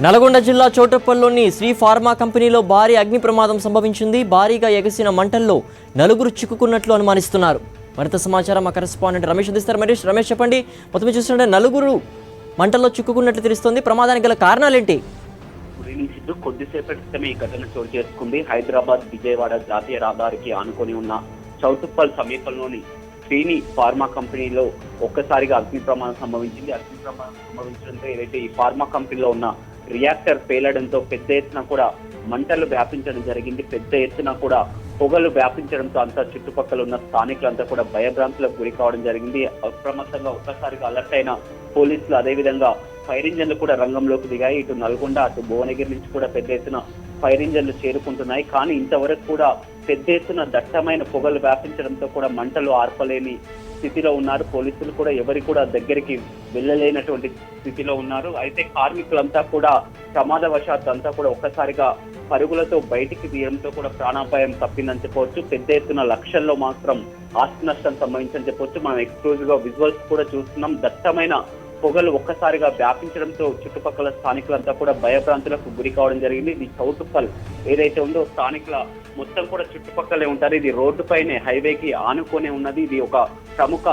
నల్గొండ జిల్లా చౌటుప్పల్లోని శ్రీ ఫార్మా కంపెనీలో భారీ అగ్ని ప్రమాదం సంభవించింది. భారీగా ఎగసిన మంటల్లో నలుగురు చిక్కుకున్నట్లు అనుమానిస్తున్నారు. మరింత సమాచారం మా కరెస్పాండెంట్ రమేష్ అందిస్తారు. రమేష్ చెప్పండి, మొత్తం చూస్తుంటే నలుగురు మంటల్లో చిక్కుకున్నట్లు తెలుస్తోంది. ప్రమాదానికి గల కారణాలేంటి? కొద్దిసేపటి క్రితమే ఈ ఘటన చోటు చేసుకుంది. హైదరాబాద్ విజయవాడ జాతీయ రహదారికి ఆనుకొని ఉన్న చౌటుప్పల్ సమీపంలోని శ్రీని ఫార్మా కంపెనీలో ఒక్కసారిగా అగ్ని ప్రమాదం సంభవించింది. అగ్ని ప్రమాదం సంభవించడంతో ఏదైతే ఈ ఫార్మా కంపెనీలో ఉన్న రియాక్టర్ పేలడంతో పెద్ద ఎత్తున కూడా మంటలు వ్యాపించడం జరిగింది. పెద్ద ఎత్తున కూడా పొగలు వ్యాపించడంతో అంతా చుట్టుపక్కల ఉన్న స్థానికులంతా కూడా భయభ్రాంతులకు గురి కావడం జరిగింది. అప్రమత్తంగా ఒక్కసారిగా అలర్ట్ అయిన పోలీసులు, అదేవిధంగా ఫైర్ ఇంజన్లు కూడా రంగంలోకి దిగాయి. ఇటు నల్గొండ, అటు భువనగిరి నుంచి కూడా పెద్ద ఎత్తున ఫైర్ ఇంజన్లు చేరుకుంటున్నాయి. కానీ ఇంతవరకు కూడా పెద్ద ఎత్తున దట్టమైన పొగలు వ్యాపించడంతో కూడా మంటలు ఆర్పలేని స్థితిలో ఉన్నారు. పోలీసులు కూడా ఎవరి కూడా దగ్గరికి వెళ్ళలేనటువంటి స్థితిలో ఉన్నారు. అయితే కార్మికులంతా కూడా ప్రమాదవశాత్తు అంతా కూడా ఒక్కసారిగా పరుగులతో బయటికి తీయడంతో కూడా ప్రాణాపాయం తప్పిందని చెప్పవచ్చు. పెద్ద ఎత్తున లక్షల్లో మాత్రం ఆస్తి నష్టం సంభవించని చెప్పవచ్చు. మనం ఎక్స్క్లూజివ్ గా విజువల్స్ కూడా చూస్తున్నాం. దట్టమైన పొగలు ఒక్కసారిగా వ్యాపించడంతో చుట్టుపక్కల స్థానికులంతా కూడా భయభ్రాంతులకు గురి కావడం జరిగింది. ఇది చౌటుప్పల్ ఏదైతే ఉందో స్థానికుల మొత్తం కూడా చుట్టుపక్కలే ఉంటారు. ఇది రోడ్డు పైనే, హైవేకి ఆనుకొని ఉన్నది. ఇది ఒక ప్రముఖ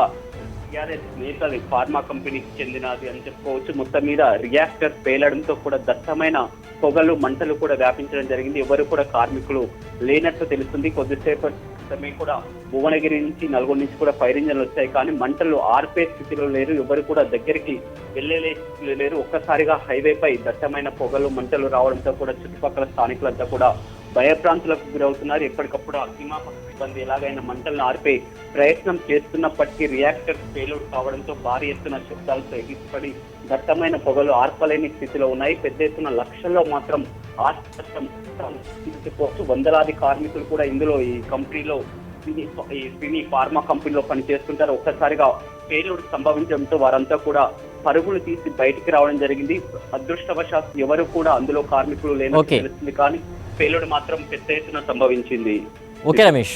టీఆర్ఎస్ నేతలు ఫార్మా కంపెనీకి చెందినది అని చెప్పుకోవచ్చు. మొత్తం మీద రియాక్టర్ పేలడంతో కూడా దట్టమైన పొగలు, మంటలు కూడా వ్యాపించడం జరిగింది. ఎవరు కూడా కార్మికులు లేనట్టు తెలుస్తుంది. కొద్దిసేపటి కూడా భువనగిరి నుంచి, నల్గొండ నుంచి కూడా ఫైర్ ఇంజన్లు వచ్చాయి. కానీ మంటలు ఆర్పే స్థితిలో లేరు. ఎవరు కూడా దగ్గరికి వెళ్ళలేరు. ఒక్కసారిగా హైవేపై దట్టమైన పొగలు, మంటలు రావడంతో కూడా చుట్టుపక్కల స్థానికులంతా కూడా భయభ్రాంతులకు గురవుతున్నారు. ఎప్పటికప్పుడు అగ్నిమాపక సిబ్బంది ఎలాగైనా మంటలను ఆర్పే ప్రయత్నం చేస్తున్నప్పటికీ రియాక్టర్ ఫెయిల్యూర్ కావడంతో భారీ ఎత్తున శబ్దాలతో ఎగిసిపడి దట్టమైన పొగలు ఆర్పలేని స్థితిలో ఉన్నాయి. పెద్ద ఎత్తున లక్షల్లో మాత్రం ఆస్తి వందలాది కార్మికులు కూడా ఇందులో ఈ కంపెనీలో ఈ ఫార్మా కంపెనీలో పనిచేస్తుంటారు. ఒక్కసారిగా ఫెయిల్యూర్ సంభవించడంతో వారంతా కూడా పరుగులు తీసి బయటికి రావడం జరిగింది. అదృష్టవశాత్తు ఎవరు కూడా అందులో కార్మికులు లేని తెలుస్తుంది. కానీ ఫెయిల్యూర్ మాత్రం పెద్ద ఎత్తున సంభవించింది. ఓకే రమేష్.